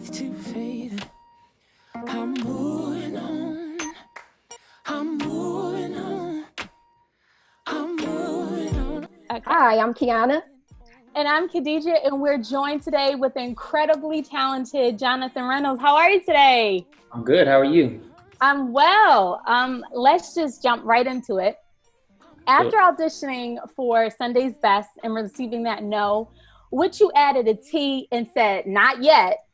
faith to faith. I'm moving on. I'm moving on. I'm moving on. Okay. Hi, I'm Kiana. And I'm Khadija, and we're joined today with incredibly talented Jonathan McReynolds. How are you today? I'm good. How are you? I'm well. Let's just jump right into it. After auditioning for Sunday's Best and receiving that no, which you added a T and said, not yet,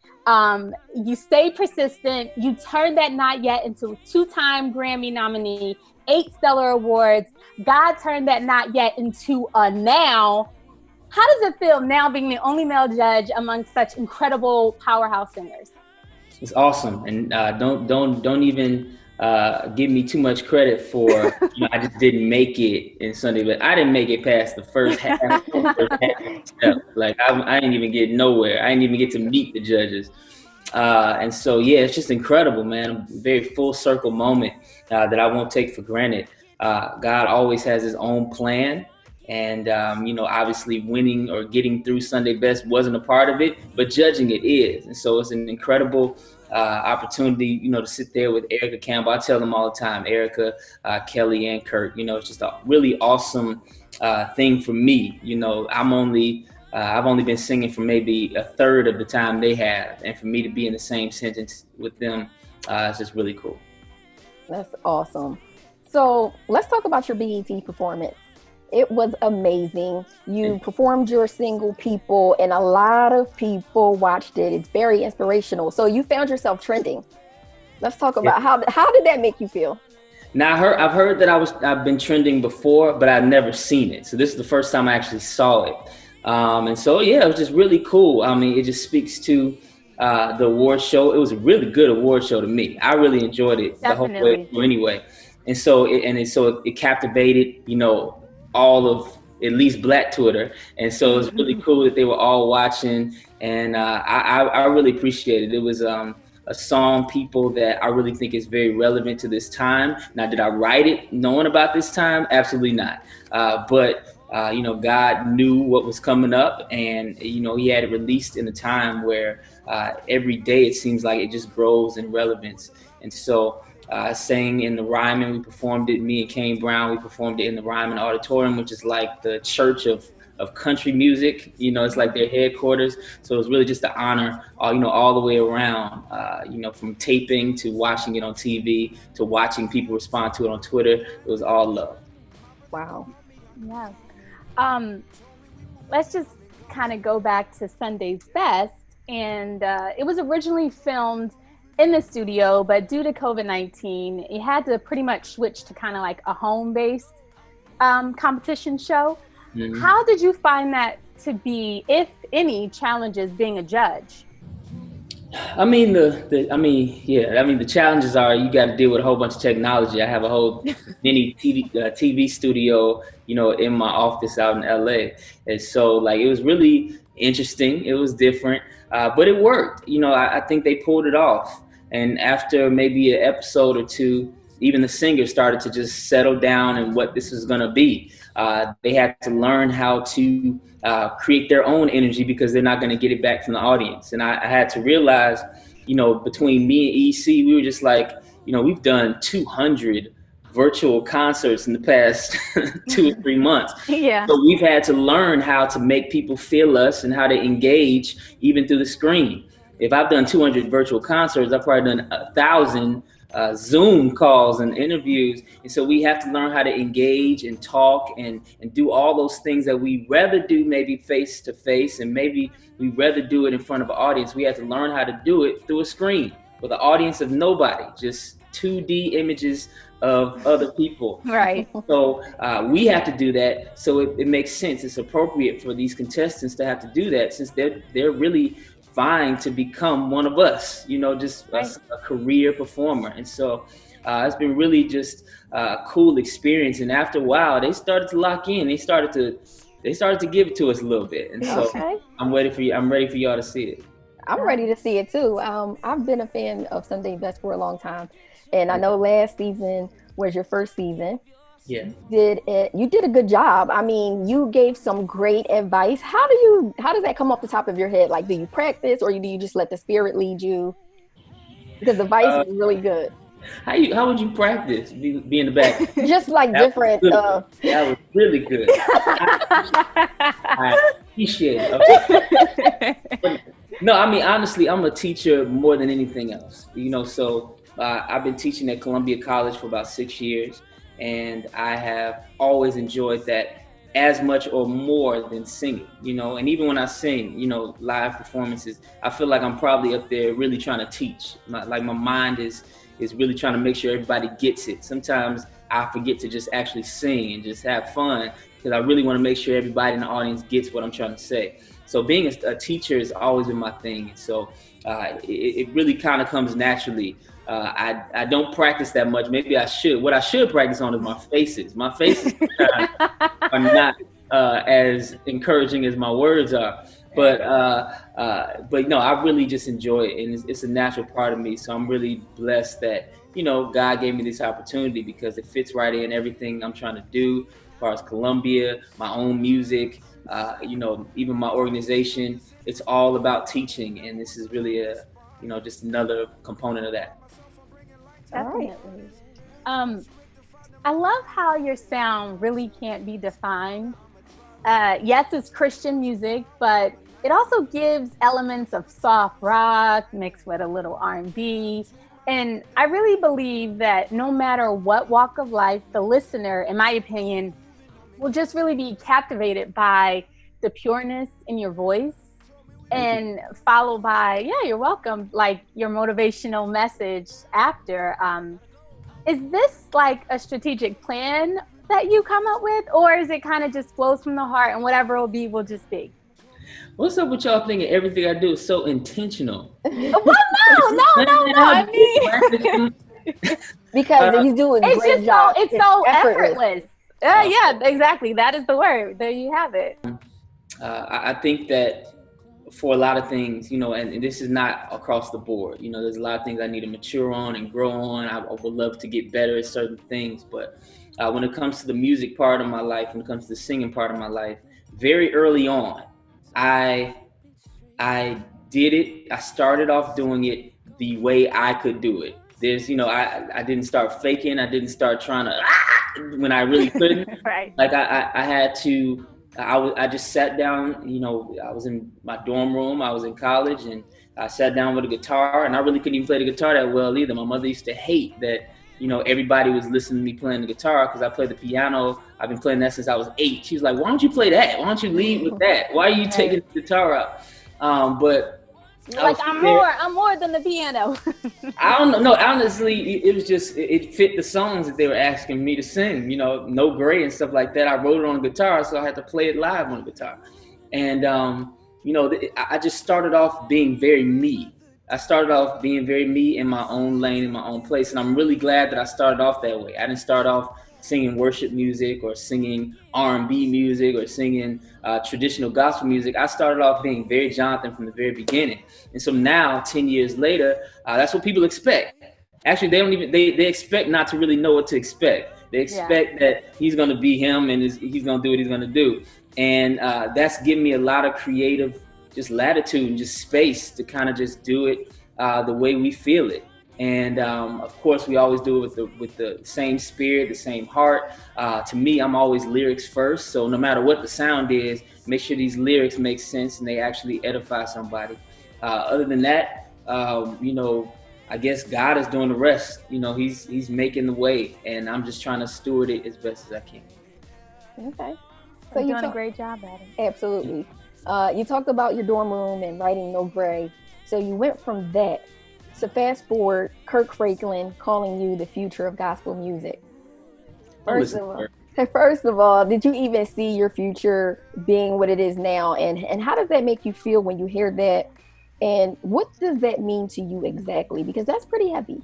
you stayed persistent. You turned that not yet into a 2-time Grammy nominee, 8 Stellar Awards. God turned that not yet into a now. How does it feel now being the only male judge among such incredible powerhouse singers? It's awesome, and don't even give me too much credit for. I just didn't make it in Sunday, but I didn't make it past the first half. Like I didn't even get nowhere. I didn't even get to meet the judges, and so yeah, it's just incredible, man. A very full circle moment that I won't take for granted. God always has His own plan. And, obviously winning or getting through Sunday Best wasn't a part of it, but judging it is. And so it's an incredible opportunity, to sit there with Erica Campbell. I tell them all the time, Erica, Kelly, and Kirk, it's just a really awesome thing for me. I've only been singing for maybe a third of the time they have. And for me to be in the same sentence with them, it's just really cool. That's awesome. So let's talk about your BET performance. It was amazing. You performed your single People, and a lot of people watched it. It's very inspirational. So you found yourself trending. Let's talk about how did that make you feel? Now I've heard that I've been trending before, but I've never seen it. So this is the first time I actually saw it. And so yeah, it was just really cool. I mean, it just speaks to the award show. It was a really good award show to me. I really enjoyed it. Definitely. The whole way through anyway. And so it captivated, all of at least Black Twitter. And so it was really cool that they were all watching. And I really appreciate it. It was a song, People, that I really think is very relevant to this time. Now, did I write it knowing about this time? Absolutely not. But God knew what was coming up, and, He had it released in a time where every day it seems like it just grows in relevance. And so sang in the Ryman. We performed it, me and Kane Brown, we performed it in the Ryman Auditorium, which is like the church of country music. It's like their headquarters. So it was really just an honor, all the way around, from taping to watching it on TV to watching people respond to it on Twitter. It was all love. Wow. Yeah. Let's just kind of go back to Sunday's Best. And it was originally filmed in the studio, but due to COVID-19, you had to pretty much switch to kind of like a home-based competition show. Mm-hmm. How did you find that to be, if any, challenges being a judge? I mean, the challenges are you got to deal with a whole bunch of technology. I have a whole mini TV studio, in my office out in LA. And so it was really interesting. It was different, but it worked. I think they pulled it off. And after maybe an episode or two, even the singers started to just settle down and what this was going to be. They had to learn how to create their own energy because they're not going to get it back from the audience. And I had to realize, between me and EC, we were just like, we've done 200 virtual concerts in the past 2 or 3 months. Yeah. So we've had to learn how to make people feel us and how to engage even through the screen. If I've done 200 virtual concerts, I've probably done 1,000 Zoom calls and interviews. And so we have to learn how to engage and talk and do all those things that we rather do maybe face to face, and maybe we rather do it in front of an audience. We have to learn how to do it through a screen with an audience of nobody, just 2D images of other people. Right. So we have to do that. So it makes sense. It's appropriate for these contestants to have to do that, since they're really vying to become one of us, just right. a career performer. And so it's been really just a cool experience. And after a while, they started to lock in. They started to give it to us a little bit. And so I'm ready for y'all to see it. I'm ready to see it too. I've been a fan of Sunday Best for a long time. And I know last season was your first season. Yeah. You did a good job. I mean, you gave some great advice. How does that come off the top of your head? Like, do you practice, or do you just let the spirit lead you? Because the advice was really good. How would you practice? Be in the back. Just like That was different. good. That was really good. I appreciate it. Okay. No, I mean, honestly, I'm a teacher more than anything else. So I've been teaching at Columbia College for about 6 years, and I have always enjoyed that as much or more than singing. And even when I sing, live performances, I feel like I'm probably up there really trying to teach. My mind is really trying to make sure everybody gets it. Sometimes I forget to just actually sing and just have fun, because I really want to make sure everybody in the audience gets what I'm trying to say. So being a teacher has always been my thing. And so it really kind of comes naturally. I don't practice that much. Maybe I should. What I should practice on is my faces. My faces are not as encouraging as my words are. But no, I really just enjoy it, and it's a natural part of me. So I'm really blessed that God gave me this opportunity, because it fits right in everything I'm trying to do as far as Columbia, my own music, even my organization. It's all about teaching, and this is really just another component of that. Definitely. I love how your sound really can't be defined. Yes, it's Christian music, but it also gives elements of soft rock mixed with a little R&B. And I really believe that no matter what walk of life, the listener, in my opinion, will just really be captivated by the pureness in your voice, and followed by, you're welcome, like your motivational message after. Is this like a strategic plan that you come up with, or is it kind of just flows from the heart and whatever will be will just be? What's up with y'all thinking everything I do is so intentional? Well, no. I mean, because you do a great job. It's so effortless. Yeah, exactly. That is the word. There you have it. I think that for a lot of things, and this is not across the board, there's a lot of things I need to mature on and grow on. I would love to get better at certain things, but when it comes to the music part of my life, when it comes to the singing part of my life, very early on, I did it. I started off doing it the way I could do it. There's, I didn't start faking. I didn't start trying to when I really couldn't. Right. Like I had to. I just sat down. I was in my dorm room. I was in college, and I sat down with a guitar, and I really couldn't even play the guitar that well either. My mother used to hate that. Everybody was listening to me playing the guitar, because I play the piano. I've been playing that since I was 8. She was like, "Why don't you play that? Why don't you lead with that? Why are you taking the guitar out?" But like I'm more than the piano. I don't know. No, honestly, it was just it fit the songs that they were asking me to sing. No Gray and stuff like that. I wrote it on the guitar, so I had to play it live on the guitar. And I just started off being very me. I started off being very me in my own lane, in my own place, and I'm really glad that I started off that way. I didn't start off singing worship music or singing R&B music or singing traditional gospel music. I started off being very Jonathan from the very beginning. And so now, 10 years later, that's what people expect. Actually, they expect not to really know what to expect. They expect that he's going to be him and he's going to do what he's going to do. And that's given me a lot of creative just latitude and just space to kind of just do it the way we feel it. And of course, we always do it with the same spirit, the same heart. To me, I'm always lyrics first. So no matter what the sound is, make sure these lyrics make sense and they actually edify somebody. Other than that, I guess God is doing the rest. He's making the way, and I'm just trying to steward it as best as I can. Okay. So you're doing a great job at it. Absolutely. You talked about your dorm room and writing No Gray. So you went from that to fast forward, Kirk Franklin calling you the future of gospel music. First of all, did you even see your future being what it is now? And how does that make you feel when you hear that? And what does that mean to you exactly? Because that's pretty heavy.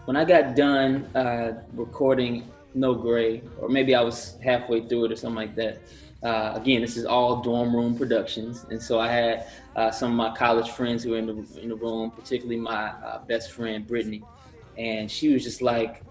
When I got done recording No Gray, or maybe I was halfway through it or something like that. Again, this is all dorm room productions. And so I had some of my college friends who were in the room, particularly my best friend, Brittany. And she was just like,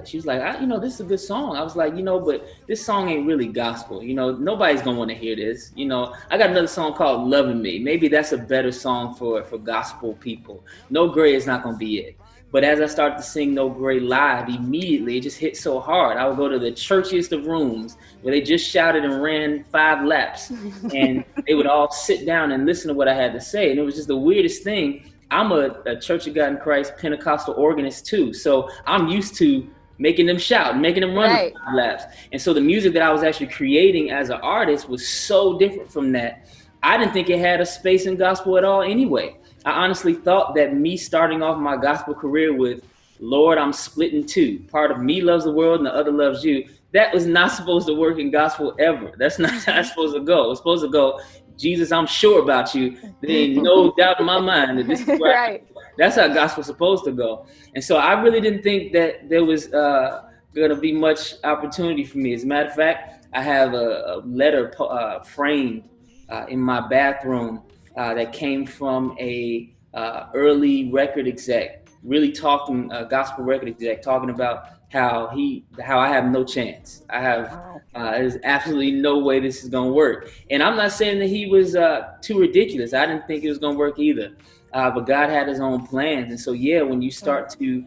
she was like, this is a good song. I was like, but this song ain't really gospel. Nobody's gonna want to hear this. I got another song called Loving Me. Maybe that's a better song for gospel people. No Gray is not gonna be it. But as I started to sing No Gray live, immediately it just hit so hard. I would go to the churchiest of rooms where they just shouted and ran 5 laps, and they would all sit down and listen to what I had to say. And it was just the weirdest thing. I'm a Church of God in Christ Pentecostal organist too, so I'm used to making them shout, making them run 5 laps. And so the music that I was actually creating as an artist was so different from that. I didn't think it had a space in gospel at all anyway. I honestly thought that me starting off my gospel career with, Lord, I'm split in 2. Part of me loves the world and the other loves you. That was not supposed to work in gospel ever. That's not how it's supposed to go. It's supposed to go, Jesus, I'm sure about you. There ain't no doubt in my mind that this is where that's how gospel's supposed to go. And so I really didn't think that there was going to be much opportunity for me. As a matter of fact, I have a letter framed in my bathroom that came from a early record exec, really talking gospel record exec, talking about how I have no chance. There's absolutely no way this is gonna work. And I'm not saying that he was too ridiculous. I didn't think it was gonna work either. But God had his own plans. And so, when you start to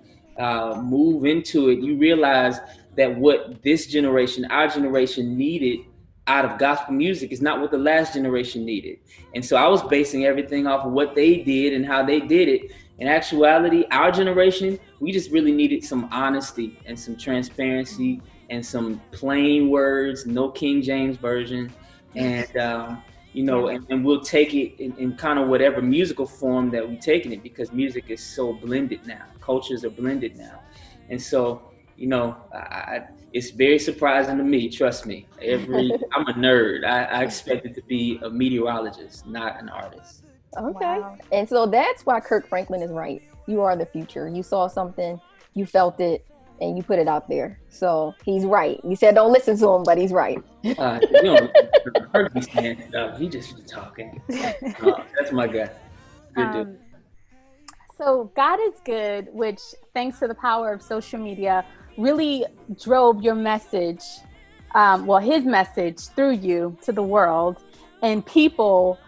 move into it, you realize that what this generation, our generation, needed out of gospel music is not what the last generation needed. And so I was basing everything off of what they did and how they did it. In actuality, our generation, we just really needed some honesty and some transparency and some plain words, no King James version. And, and we'll take it in kind of whatever musical form that we're taking it, because music is so blended now. Cultures are blended now. And so, it's very surprising to me, trust me. I'm a nerd. I expected to be a meteorologist, not an artist. Okay. Wow. And so that's why Kirk Franklin is right. You are the future. You saw something, you felt it, and you put it out there. So he's right. You said don't listen to him, but he's right. Kirk be saying stuff. He just be talking. That's my guy. Good dude. So God is Good, which thanks to the power of social media, really drove your message, his message through you to the world, and people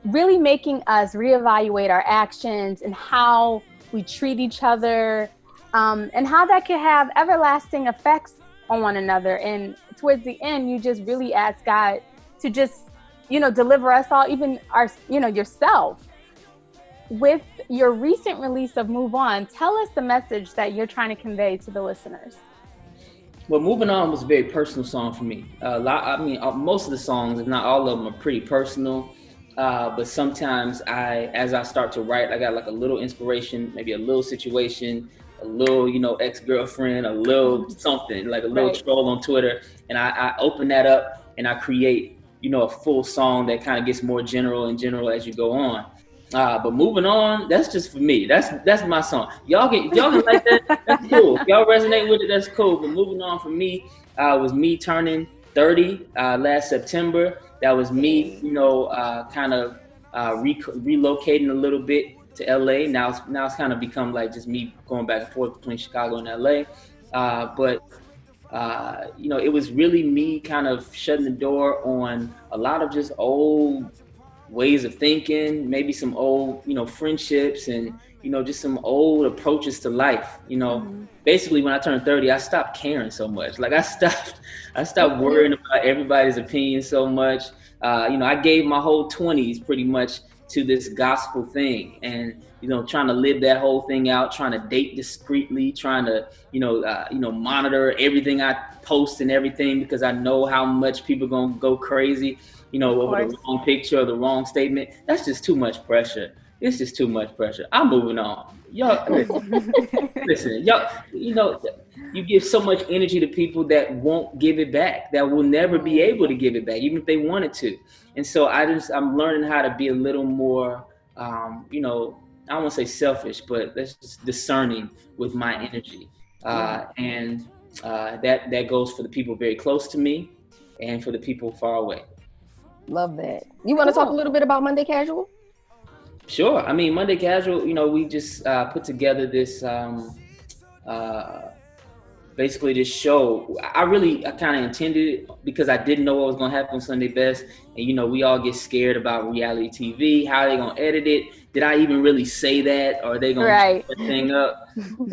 really making us reevaluate our actions and how we treat each other, and how that can have everlasting effects on one another. And towards the end, you just really ask God to just, deliver us all, even yourself. With your recent release of Move On, tell us the message that you're trying to convey to the listeners. Well, Moving On was a very personal song for me. Most of the songs, if not all of them, are pretty personal. But sometimes as I start to write, I got like a little inspiration, maybe a little situation, a little, ex-girlfriend, a little something, like a little troll on Twitter. And I open that up and I create, a full song that kind of gets more general as you go on. But Moving On, that's just for me. That's my song. Y'all can like that. That's cool. If y'all resonate with it, that's cool. But Moving On for me was me turning 30 last September. That was me, kind of relocating a little bit to LA. Now it's kind of become like just me going back and forth between Chicago and LA. It was really me kind of shutting the door on a lot of just old ways of thinking, maybe some old, friendships, and, just some old approaches to life. Basically when I turned 30, I stopped caring so much. Like I stopped worrying about everybody's opinion so much. I gave my whole 20s pretty much to this gospel thing, and, trying to live that whole thing out, trying to date discreetly, trying to, monitor everything I post and everything, because I know how much people are going to go crazy, over the wrong picture or the wrong statement. That's just too much pressure. It's just too much pressure. I'm moving on. Y'all, listen, y'all, you give so much energy to people that won't give it back, that will never be able to give it back, even if they wanted to. And so I'm learning how to be a little more, I don't want to say selfish, but that's just discerning with my energy. And that goes for the people very close to me and for the people far away. Love that. You want to talk a little bit about Monday Casual? Sure. Monday Casual, we just put together this basically this show, I kind of intended it because I didn't know what was going to happen on Sunday Best. And, you know, we all get scared about reality TV. How are they going to edit it? Did I even really say that? Or are they going to put that thing up?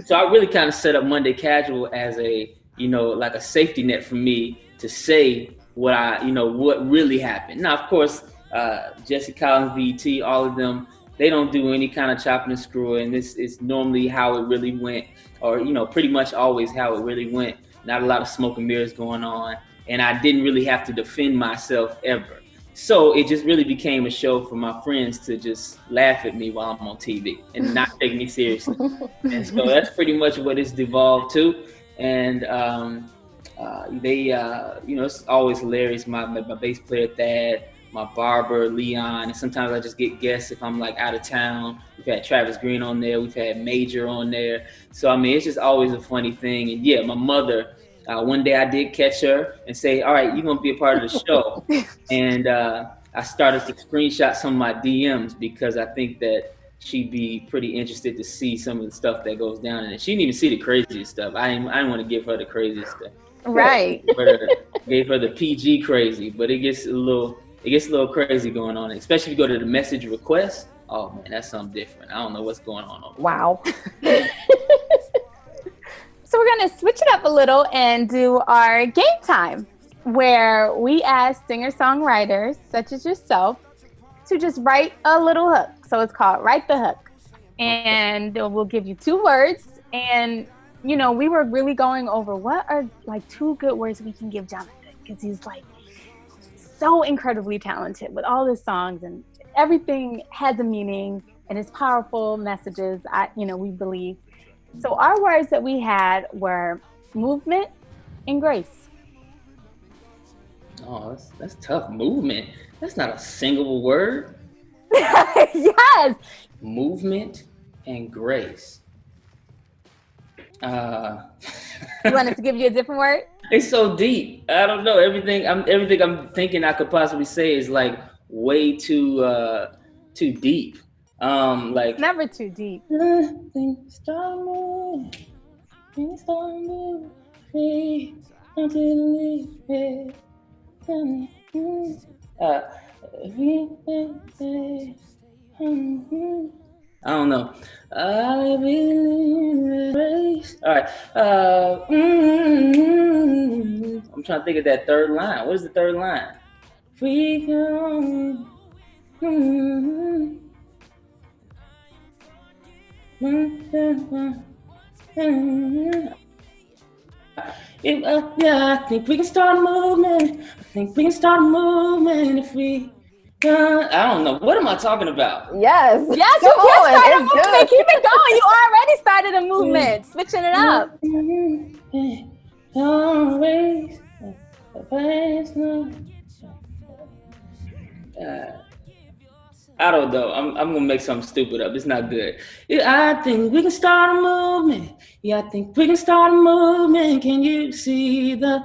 So I really kind of set up Monday Casual as a, you know, like a safety net for me to say what really happened. Now, of course, Jesse Collins, BET, all of them, they don't do any kind of chopping and screwing. This is normally how it really went, or, you know, pretty much always how it really went. Not a lot of smoke and mirrors going on. And I didn't really have to defend myself ever. So it just really became a show for my friends to just laugh at me while I'm on TV and not take me seriously. And so that's pretty much what it's devolved to. And you know, it's always hilarious. My bass player, Thad, my barber, Leon, and sometimes I just get guests if I'm like out of town. We've had Travis Green on there. We've had Major on there. So, I mean, it's just always a funny thing. And yeah, my mother, one day I did catch her and say, all right, you're going to be a part of the show. And I started to screenshot some of my DMs because I think that she'd be pretty interested to see some of the stuff that goes down in it. She didn't even see the craziest stuff. I didn't want to give her the craziest stuff. Right. Gave her the PG crazy, but it gets a little crazy going on, especially if you go to the message request. Oh man, that's something different. I don't know what's going on over there. Wow. So we're going to switch it up a little and do our game time, where we ask singer-songwriters, such as yourself, to just write a little hook. So it's called Write the Hook. And we'll give you 2 words. And, you know, we were really going over what are like 2 good words we can give Jonathan, because he's like so incredibly talented with all his songs, and everything has a meaning and it's powerful messages, we believe. So our words that we had were movement and grace. Oh, that's tough. Movement. That's not a single word. Yes. Movement and grace. You want us to give you a different word? It's so deep. I don't know. Everything I'm thinking I could possibly say is like way too deep. Like never too deep. I don't know. I believe race. All right. I'm trying to think of that third line. What is the third line? We go. Yeah, I think we can start a movement. I think we can start a movement if we. I don't know. What am I talking about? Yes. Yes, you can start a movement. Keep it going. You already started a movement. Switching it up. I don't know. I'm gonna make something stupid up. It's not good. Yeah, I think we can start a movement. Yeah, I think we can start a movement. Can you see the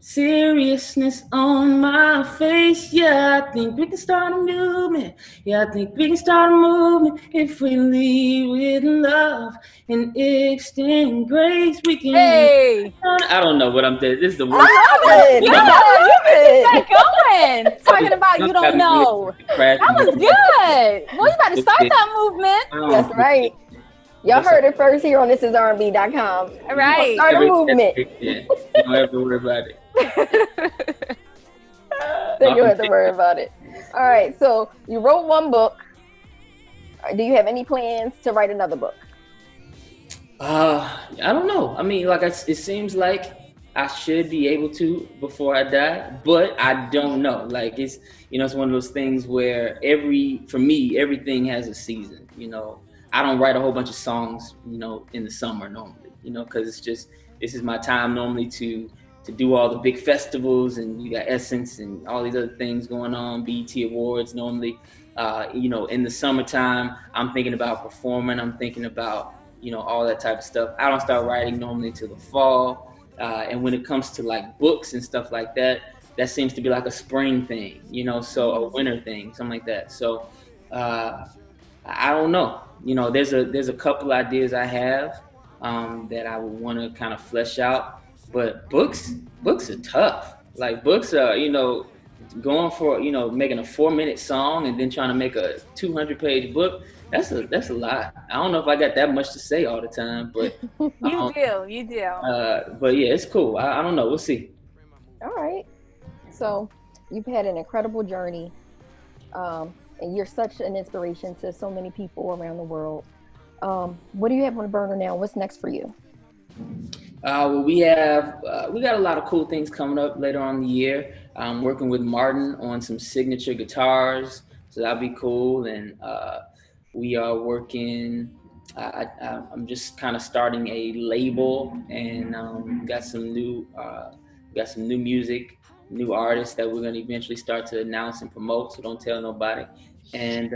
seriousness on my face? Yeah, I think we can start a movement. Yeah, I think we can start a movement if we lead with love and extend grace. We can. Hey. I don't know what I'm doing. This is the worst. I love it. Keep going. Talking about you don't know. That was good. Well, you about to start that movement. That's right. Y'all heard it first here on thisisrnb.com. All right. Start a movement. Yeah, you don't have to worry about it. Then you don't have to worry about it. All right. So you wrote 1 book. Do you have any plans to write another book? I don't know. I mean, like it seems like I should be able to before I die, but I don't know. Like it's one of those things where for me, everything has a season. You know, I don't write a whole bunch of songs, in the summer normally, because this is my time normally to do all the big festivals, and you got Essence and all these other things going on, BET Awards normally. In the summertime, I'm thinking about performing. I'm thinking about, all that type of stuff. I don't start writing normally till the fall. And when it comes to like books and stuff like that, that seems to be like a spring thing, so a winter thing, something like that. So I don't know. There's a couple ideas I have. that I would want to kind of flesh out. But books are tough. Like books are, going for, making a 4-minute song and then trying to make a 200-page book. That's a lot. I don't know if I got that much to say all the time, but You do. but yeah, it's cool. I don't know. We'll see. All right. So you've had an incredible journey, and you're such an inspiration to so many people around the world. What do you have on the burner now? What's next for you? Well, we got a lot of cool things coming up later on in the year. I'm working with Martin on some signature guitars, so that'll be cool. And we are working. I'm just kind of starting a label, and got some new music, new artists that we're gonna eventually start to announce and promote. So don't tell nobody. And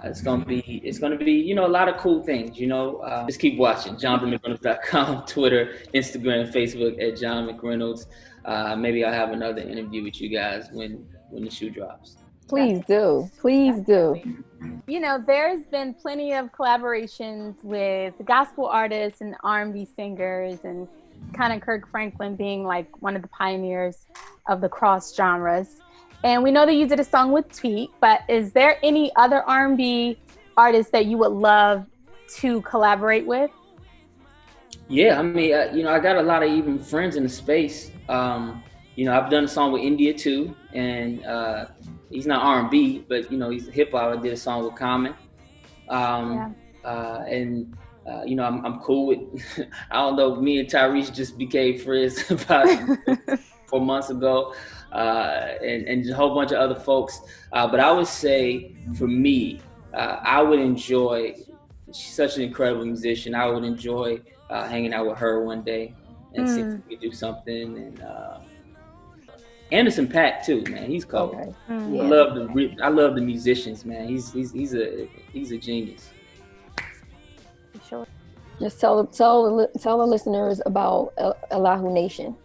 it's gonna be a lot of cool things. Just keep watching. JonathanMcReynolds.com, Twitter, Instagram, Facebook at John McReynolds. Maybe I'll have another interview with you guys when the shoe drops. Please do. There's been plenty of collaborations with gospel artists and R&B singers, and kind of Kirk Franklin being like one of the pioneers of the cross genres. And we know that you did a song with Tweet, but is there any other R&B artists that you would love to collaborate with? Yeah, I mean, I got a lot of even friends in the space. I've done a song with India too, and he's not R&B, but he's hip hop. I did a song with Common, I'm cool with. I don't know. Me and Tyrese just became friends about 4 months ago, and a whole bunch of other folks. But I would say for me, I would enjoy. She's such an incredible musician. I would enjoy hanging out with her one day and see if we could do something. And Anderson .Paak too, man. He's cool. Okay. Yeah. I love the musicians, man. He's a genius. Sure. Just tell the listeners about Elihu Nation.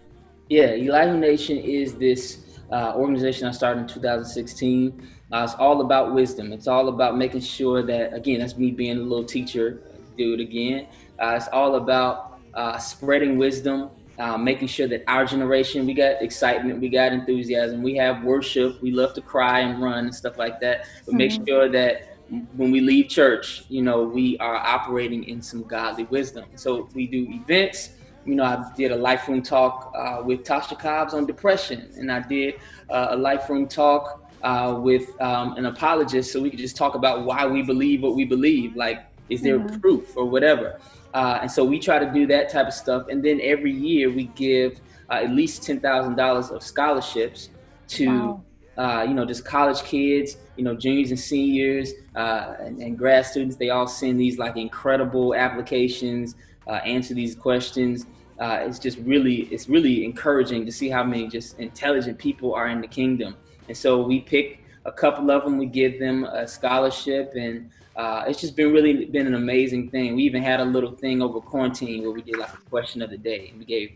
Yeah, Elihu Nation is this organization I started in 2016. It's all about wisdom. It's all about making sure that, again, that's me being a little teacher, do it again. It's all about spreading wisdom, making sure that our generation, we got excitement, we got enthusiasm, we have worship, we love to cry and run and stuff like that. But make sure that when we leave church, we are operating in some godly wisdom. So we do events. I did a life room talk with Tasha Cobbs on depression, and I did a life room talk with an apologist, so we could just talk about why we believe what we believe. Like, is there proof or whatever? And so we try to do that type of stuff. And then every year we give at least $10,000 of scholarships to, just college kids, juniors and seniors and grad students. They all send these like incredible applications, answer these questions. It's really encouraging to see how many just intelligent people are in the kingdom. And so we pick a couple of them, we give them a scholarship, and it's just been an amazing thing. We even had a little thing over quarantine where we did like a question of the day, and we gave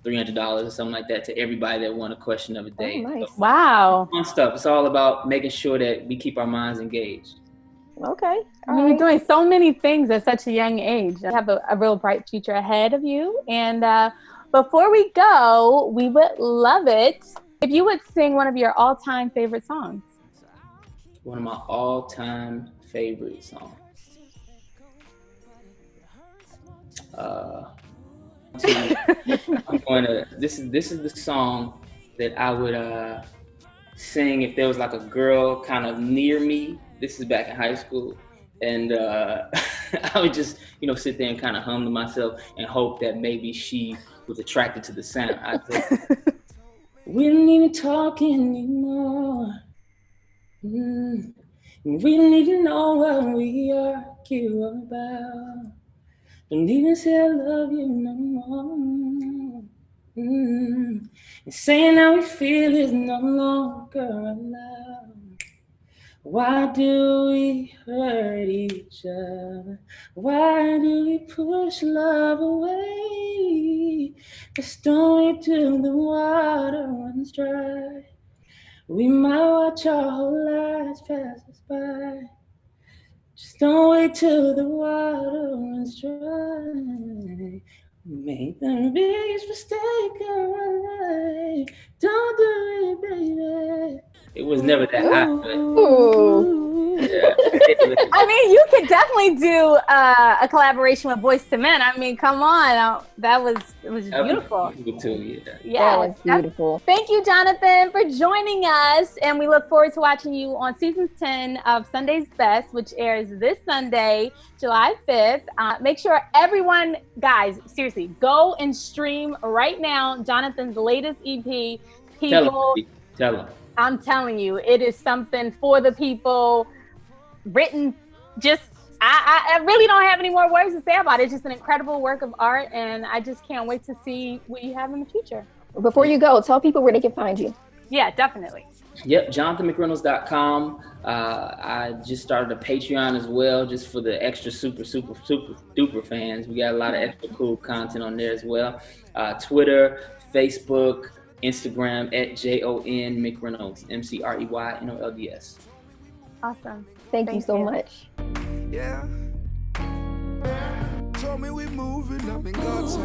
$300 or something like that to everybody that won a question of the day. Oh, nice. So, wow. fun stuff. It's all about making sure that we keep our minds engaged. Okay. You're doing so many things at such a young age. You have a real bright future ahead of you. And before we go, we would love it if you would sing one of your all-time favorite songs. One of my all-time favorite songs. This is the song that I would sing if there was like a girl kind of near me. This is back in high school, and I would just sit there and kind of hum to myself and hope that maybe she was attracted to the sound. I'd say, we don't even talk anymore. We don't even know what we argue about. Don't even say I love you no more. And saying how we feel is no longer allowed. Why do we hurt each other? Why do we push love away? Just don't wait till the water runs dry. We might watch our whole lives pass us by. Just don't wait till the water runs just try. Make the biggest mistake away. Don't do it, baby. It was never that hot, but yeah. I mean, you could definitely do a collaboration with Boyz II Men. I mean, come on, it was beautiful. Too, That was beautiful. Thank you, Jonathan, for joining us, and we look forward to watching you on season 10 of Sunday's Best, which airs this Sunday, July 5th. Make sure everyone, guys, seriously, go and stream right now Jonathan's latest EP. Tell them. I'm telling you, it is something for the people. Written, just I really don't have any more words to say about it. It's just an incredible work of art, and I just can't wait to see what you have in the future. Before you go, tell people where they can find you. Yeah, definitely. Yep, JonathanMcReynolds.com. I just started a Patreon as well, just for the extra super duper fans. We got a lot of extra cool content on there as well. Twitter, Facebook, Instagram at JON McReynolds, McReynolds. Awesome. Thank you so much. Yeah. Told me we moving up in God's